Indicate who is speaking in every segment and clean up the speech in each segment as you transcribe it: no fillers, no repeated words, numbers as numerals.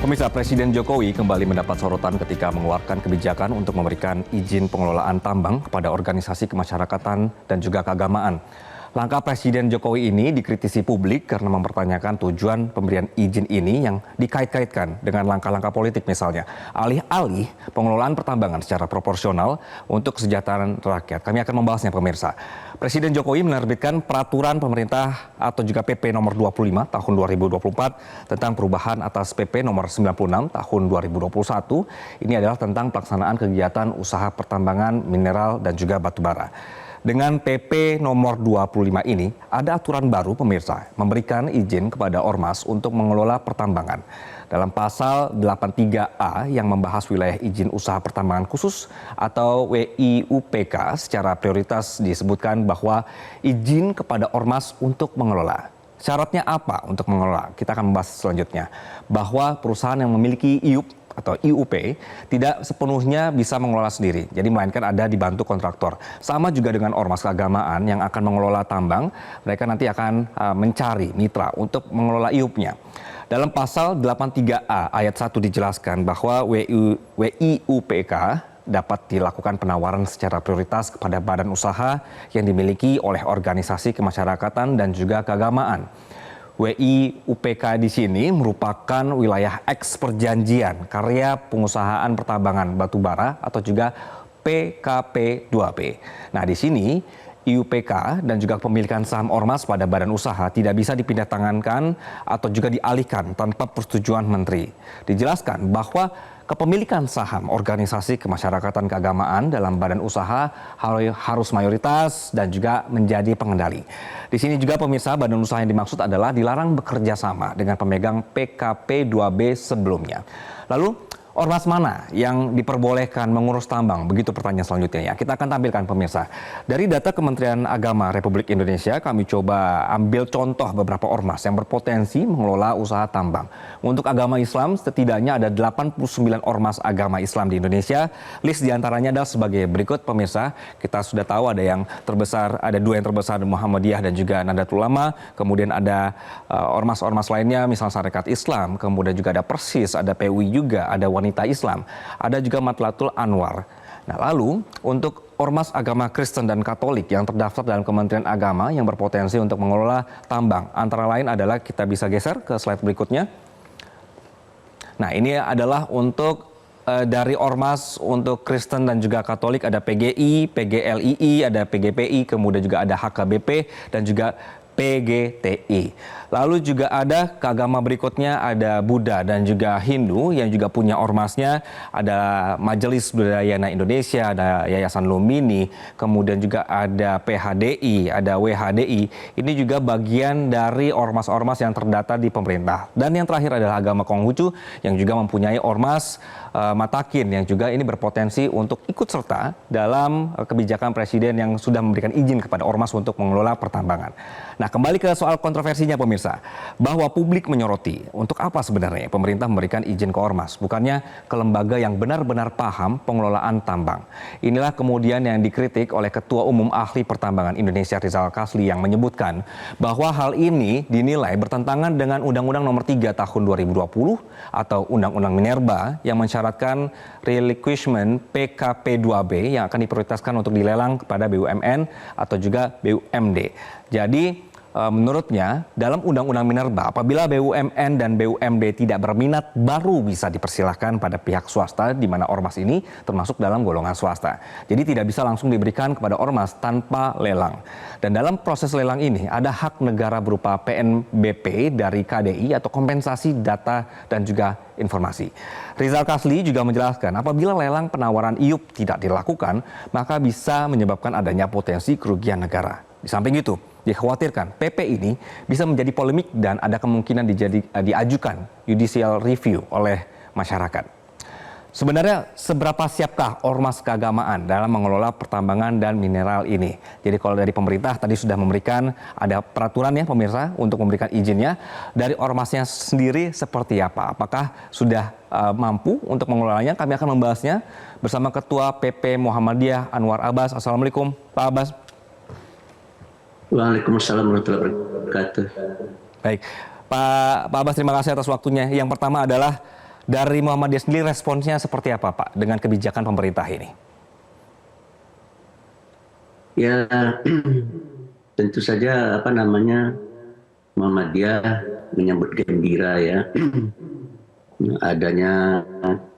Speaker 1: Pemirsa, Presiden Jokowi kembali mendapat sorotan ketika mengeluarkan kebijakan untuk memberikan izin pengelolaan tambang kepada organisasi kemasyarakatan dan juga keagamaan. Langkah Presiden Jokowi ini dikritisi publik karena mempertanyakan tujuan pemberian izin ini yang dikait-kaitkan dengan langkah-langkah politik misalnya. Alih-alih pengelolaan pertambangan secara proporsional untuk kesejahteraan rakyat. Kami akan membahasnya pemirsa. Presiden Jokowi menerbitkan peraturan pemerintah atau juga PP nomor 25 tahun 2024 tentang perubahan atas PP nomor 96 tahun 2021. Ini adalah tentang pelaksanaan kegiatan usaha pertambangan, mineral dan juga batubara. Dengan PP nomor 25 ini, ada aturan baru pemirsa, memberikan izin kepada Ormas untuk mengelola pertambangan. Dalam pasal 83A yang membahas wilayah izin usaha pertambangan khusus atau WIUPK secara prioritas disebutkan bahwa izin kepada Ormas untuk mengelola. Syaratnya apa untuk mengelola? Kita akan membahas selanjutnya. Bahwa perusahaan yang memiliki IUP atau IUP tidak sepenuhnya bisa mengelola sendiri. Jadi melainkan ada dibantu kontraktor. Sama juga dengan ormas keagamaan yang akan mengelola tambang, mereka nanti akan mencari mitra untuk mengelola IUP-nya. Dalam pasal 83A ayat 1 dijelaskan bahwa WIUPK dapat dilakukan penawaran secara prioritas kepada badan usaha yang dimiliki oleh organisasi kemasyarakatan dan juga keagamaan. WIUPK di sini merupakan wilayah eks perjanjian karya pengusahaan pertambangan batubara atau juga PKP2B. Nah, di sini IUPK dan juga kepemilikan saham ormas pada badan usaha tidak bisa dipindah tangankan atau juga dialihkan tanpa persetujuan menteri. Dijelaskan bahwa kepemilikan saham organisasi kemasyarakatan keagamaan dalam badan usaha harus mayoritas dan juga menjadi pengendali. Di sini juga pemirsa, badan usaha yang dimaksud adalah dilarang bekerja sama dengan pemegang PKP2B sebelumnya. Lalu ormas mana yang diperbolehkan mengurus tambang? Begitu pertanyaan selanjutnya ya. Kita akan tampilkan pemirsa. Dari data Kementerian Agama Republik Indonesia, kami coba ambil contoh beberapa ormas yang berpotensi mengelola usaha tambang. Untuk agama Islam, setidaknya ada 89 ormas agama Islam di Indonesia. List diantaranya adalah sebagai berikut pemirsa. Kita sudah tahu ada yang terbesar, ada dua yang terbesar, Muhammadiyah dan juga Nahdlatul Ulama. Kemudian ada ormas-ormas lainnya, misalnya Sarekat Islam. Kemudian juga ada Persis, ada PUI juga, ada Wanita Islam, ada juga Matlatul Anwar. Nah, lalu untuk ormas agama Kristen dan Katolik yang terdaftar dalam Kementerian Agama yang berpotensi untuk mengelola tambang, antara lain adalah, kita bisa geser ke slide berikutnya. Nah, ini adalah untuk dari ormas untuk Kristen dan juga Katolik, ada PGI, PGLII, ada PGPI, kemudian juga ada HKBP dan juga PGTI. Lalu juga ada keagama berikutnya, ada Buddha dan juga Hindu yang juga punya ormasnya, ada Majelis Budayana Indonesia, ada Yayasan Lumini, kemudian juga ada PHDI, ada WHDI. Ini juga bagian dari ormas-ormas yang terdata di pemerintah. Dan yang terakhir adalah agama Konghucu yang juga mempunyai ormas Matakin yang juga ini berpotensi untuk ikut serta dalam kebijakan presiden yang sudah memberikan izin kepada ormas untuk mengelola pertambangan. Nah, kembali ke soal kontroversinya pemirsa, bahwa publik menyoroti untuk apa sebenarnya pemerintah memberikan izin ke ormas, bukannya ke lembaga yang benar-benar paham pengelolaan tambang. Inilah kemudian yang dikritik oleh Ketua Umum Ahli Pertambangan Indonesia Rizal Kasli yang menyebutkan bahwa hal ini dinilai bertentangan dengan Undang-Undang Nomor 3 Tahun 2020 atau Undang-Undang Minerba yang mensyaratkan relinquishment PKP2B yang akan diprioritaskan untuk dilelang kepada BUMN atau juga BUMD. Jadi menurutnya dalam Undang-Undang Minerba, apabila BUMN dan BUMD tidak berminat, baru bisa dipersilahkan pada pihak swasta, di mana ormas ini termasuk dalam golongan swasta. Jadi tidak bisa langsung diberikan kepada ormas tanpa lelang. Dan dalam proses lelang ini ada hak negara berupa PNBP dari KDI atau kompensasi data dan juga informasi. Rizal Kasli juga menjelaskan apabila lelang penawaran IUP tidak dilakukan, maka bisa menyebabkan adanya potensi kerugian negara. Di samping itu, dikhawatirkan PP ini bisa menjadi polemik dan ada kemungkinan diajukan judicial review oleh masyarakat. Sebenarnya seberapa siapkah ormas keagamaan dalam mengelola pertambangan dan mineral ini? Jadi kalau dari pemerintah tadi sudah memberikan, ada peraturan ya pemirsa untuk memberikan izinnya. Dari ormasnya sendiri seperti apa? Apakah sudah mampu untuk mengelolanya? Kami akan membahasnya bersama Ketua PP Muhammadiyah Anwar Abbas. Assalamualaikum Pak Abbas.
Speaker 2: Waalaikumsalam warahmatullahi wabarakatuh.
Speaker 1: Baik, Pak Abbas, terima kasih atas waktunya. Yang pertama adalah Dari Muhammadiyah sendiri responsnya seperti apa Pak dengan kebijakan pemerintah ini?
Speaker 2: Ya, tentu saja Muhammadiyah menyambut gembira ya adanya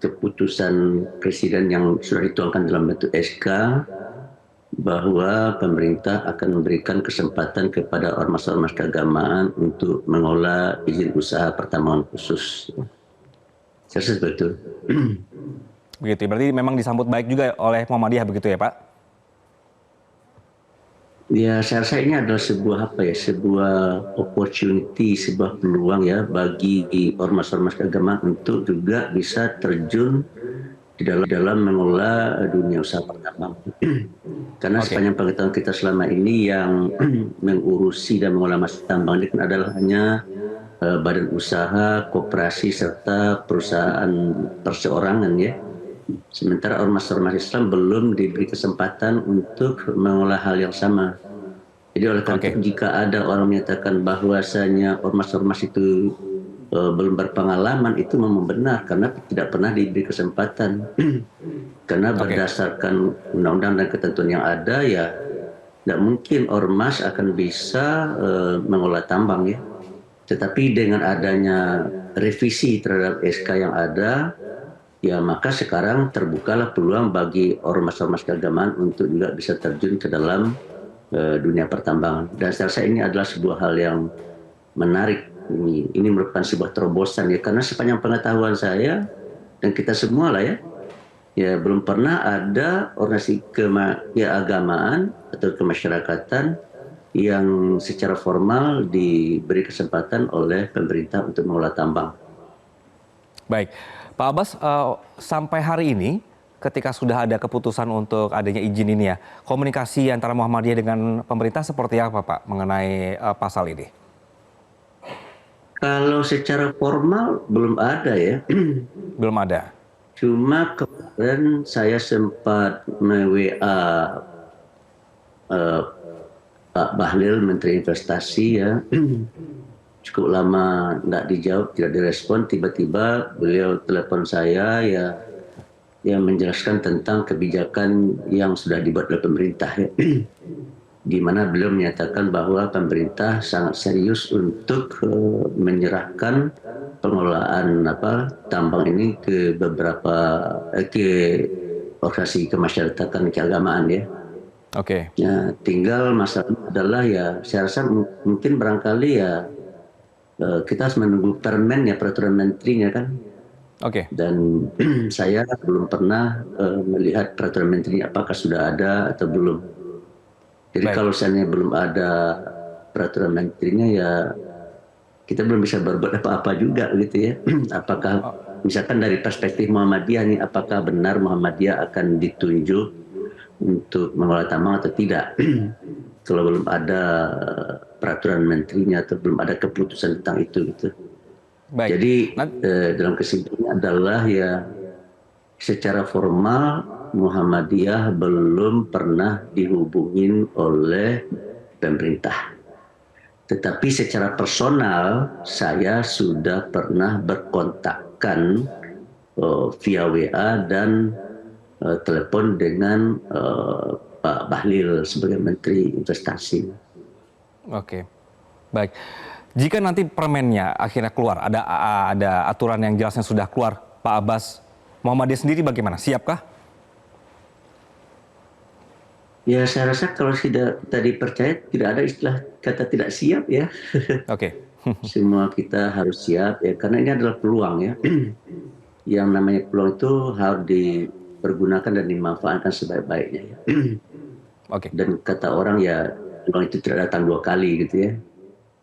Speaker 2: keputusan Presiden yang sudah dituangkan dalam bentuk SK bahwa pemerintah akan memberikan kesempatan kepada ormas-ormas keagamaan untuk mengelola izin usaha pertambangan khusus. Saya rasa betul.
Speaker 1: Begitu, berarti memang disambut baik juga oleh Muhammadiyah begitu ya Pak?
Speaker 2: Ya, saya rasa ini adalah sebuah opportunity, sebuah peluang ya bagi ormas-ormas keagamaan untuk juga bisa terjun di dalam mengelola dunia usaha pertambangan. Karena sepanjang pengetahuan kita selama ini yang mengurusi dan mengelola masa tambang ini kan adalah hanya badan usaha, koperasi serta perusahaan perseorangan ya. Sementara ormas-ormas Islam belum diberi kesempatan untuk mengolah hal yang sama. Jadi oleh karena itu jika ada orang menyatakan bahwasanya ormas-ormas itu belum berpengalaman, itu memang benar karena tidak pernah diberi kesempatan. Karena berdasarkan undang-undang dan ketentuan yang ada ya tidak mungkin ormas akan bisa mengolah tambang ya. Tetapi dengan adanya revisi terhadap SK yang ada, ya maka sekarang terbukalah peluang bagi ormas-ormas keagamaan untuk juga bisa terjun ke dalam dunia pertambangan. Dan saya rasa ini adalah sebuah hal yang menarik. Ini merupakan sebuah terobosan ya, karena sepanjang pengetahuan saya dan kita semua lah ya belum pernah ada organisasi keagamaan atau kemasyarakatan yang secara formal diberi kesempatan oleh pemerintah untuk mengelola tambang.
Speaker 1: Baik, Pak Abbas, sampai hari ini ketika sudah ada keputusan untuk adanya izin ini ya, komunikasi antara Muhammadiyah dengan pemerintah seperti apa Pak mengenai pasal ini?
Speaker 2: Kalau secara formal belum ada ya.
Speaker 1: Belum ada.
Speaker 2: Cuma kemarin saya sempat me-WA Pak Bahlil, Menteri Investasi ya. Cukup lama nggak dijawab, tidak direspon. Tiba-tiba beliau telepon saya ya, yang menjelaskan tentang kebijakan yang sudah dibuat oleh pemerintah ya. Di mana beliau menyatakan bahwa pemerintah sangat serius untuk menyerahkan pengelolaan tambang ini ke beberapa organisasi kemasyarakatan keagamaan ya. Ya, tinggal masalah adalah ya saya rasa mungkin barangkali ya kita harus menunggu permen ya, peraturan menterinya kan. Dan saya belum pernah melihat peraturan menteri apakah sudah ada atau belum. Jadi kalau seandainya belum ada peraturan menterinya ya kita belum bisa berbuat apa-apa juga gitu ya. Apakah misalkan dari perspektif Muhammadiyah nih, apakah benar Muhammadiyah akan ditunjuk untuk mengelola tambang atau tidak? Kalau belum ada peraturan menterinya atau belum ada keputusan tentang itu gitu. Jadi dalam kesimpulannya adalah ya secara formal Muhammadiyah belum pernah dihubungin oleh pemerintah. Tetapi secara personal saya sudah pernah berkontakkan via WA dan telepon dengan Pak Bahlil sebagai Menteri Investasi.
Speaker 1: Baik. Jika nanti permennya akhirnya keluar, ada aturan yang jelasnya sudah keluar, Pak Abbas, Muhammadiyah sendiri bagaimana? Siapkah?
Speaker 2: Ya saya rasa kalau tidak tadi percaya tidak ada istilah kata tidak siap ya. Semua kita harus siap ya karena ini adalah peluang ya. Yang namanya peluang itu harus dipergunakan dan dimanfaatkan sebaik-baiknya ya. Dan kata orang ya peluang itu tidak datang dua kali gitu ya.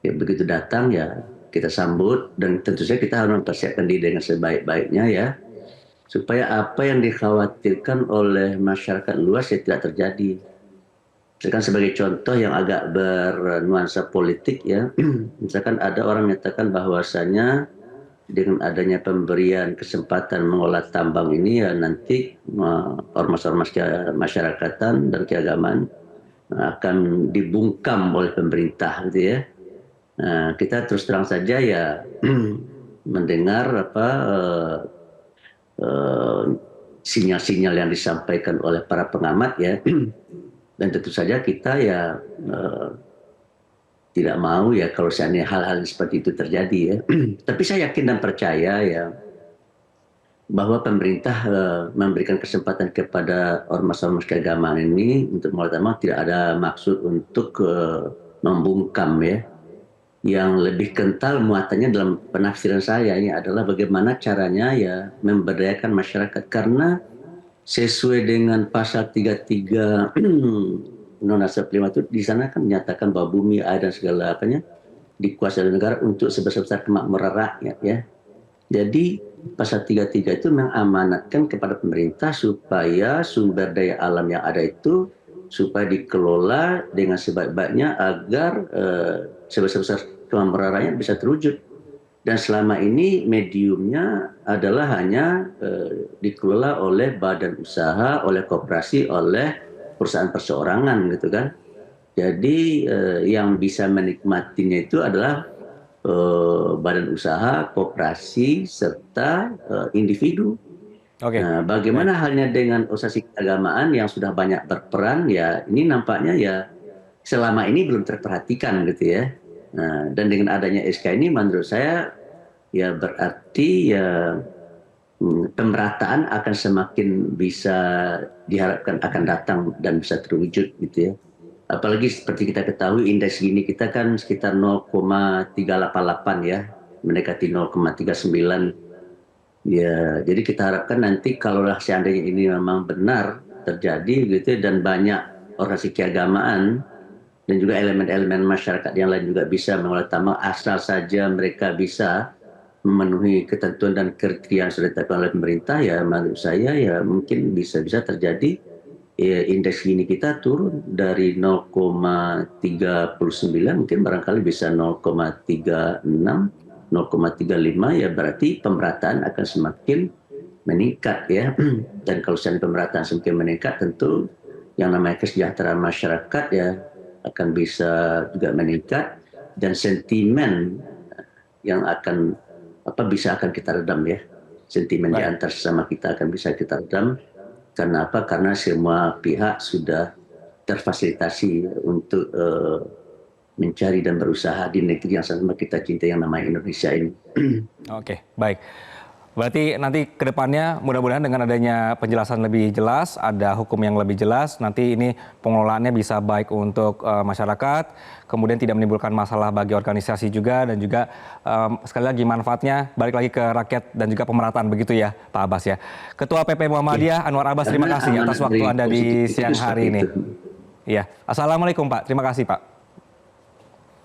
Speaker 2: Ya begitu datang ya kita sambut dan tentu saja kita harus mempersiapkan diri dengan sebaik-baiknya ya. Supaya apa yang dikhawatirkan oleh masyarakat luas ya tidak terjadi. Misalkan sebagai contoh yang agak bernuansa politik ya, misalkan ada orang menyatakan bahwasanya dengan adanya pemberian kesempatan mengolah tambang ini ya nanti ormas-ormas masyarakatan dan keagamaan akan dibungkam oleh pemerintah gitu ya. Nah, kita terus terang saja ya mendengar eh, sinyal-sinyal yang disampaikan oleh para pengamat ya. Dan tentu saja kita ya tidak mau ya kalau seandainya hal-hal seperti itu terjadi ya. Tapi saya yakin dan percaya ya bahwa pemerintah memberikan kesempatan kepada ormas-ormas keagamaan ini untuk mulai tidak ada maksud untuk membungkam ya. Yang lebih kental muatannya dalam penafsiran saya ini adalah bagaimana caranya ya memberdayakan masyarakat, karena sesuai dengan pasal 33 Undang-Undang 45 itu di sana kan menyatakan bahwa bumi, air dan segala apanya dikuasai oleh negara untuk sebesar-besar kemakmuran rakyat ya. Jadi pasal 33 itu mengamanatkan kepada pemerintah supaya sumber daya alam yang ada itu supaya dikelola dengan sebaik-baiknya agar sebesar-besar kemakmuran rakyat bisa terwujud. Dan selama ini mediumnya adalah hanya dikelola oleh badan usaha, oleh koperasi, oleh perusahaan perseorangan gitu kan. Jadi yang bisa menikmatinya itu adalah badan usaha, koperasi, serta individu.
Speaker 1: Oke.
Speaker 2: Nah, bagaimana halnya dengan organisasi keagamaan yang sudah banyak berperan ya, ini nampaknya ya selama ini belum terperhatikan gitu ya. Nah, dan dengan adanya SK ini menurut saya ya berarti ya pemerataan akan semakin bisa diharapkan akan datang dan bisa terwujud gitu ya. Apalagi seperti kita ketahui indeks gini kita kan sekitar 0,388 ya, mendekati 0,39. Ya, jadi kita harapkan nanti kalau seandainya ini memang benar terjadi gitu dan banyak organisasi keagamaan dan juga elemen-elemen masyarakat yang lain juga bisa mengelola tambang asal saja mereka bisa memenuhi ketentuan dan kriteria yang sudah ditetapkan oleh pemerintah, ya menurut saya ya mungkin bisa-bisa terjadi ya, indeks gini kita turun dari 0,39 mungkin barangkali bisa 0,36, 0,35, ya berarti pemerataan akan semakin meningkat ya. Dan kalau seandainya pemerataan semakin meningkat tentu yang namanya kesejahteraan masyarakat ya akan bisa juga meningkat, dan sentimen yang akan akan kita redam ya, sentimen di antar sesama kita akan bisa kita redam. Karena apa? Karena semua pihak sudah terfasilitasi untuk mencari dan berusaha di negeri yang sama kita cintai yang namanya Indonesia ini.
Speaker 1: Oke, baik. Berarti nanti ke depannya mudah-mudahan dengan adanya penjelasan lebih jelas, ada hukum yang lebih jelas, nanti ini pengelolaannya bisa baik untuk masyarakat, kemudian tidak menimbulkan masalah bagi organisasi juga, dan juga sekali lagi manfaatnya balik lagi ke rakyat dan juga pemerataan, begitu ya Pak Abbas ya. Ketua PP Muhammadiyah Anwar Abbas, terima kasih atas waktu Anda di siang hari ini. Iya, Assalamualaikum Pak, terima kasih Pak.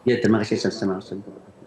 Speaker 2: Ya, terima kasih sama-sama.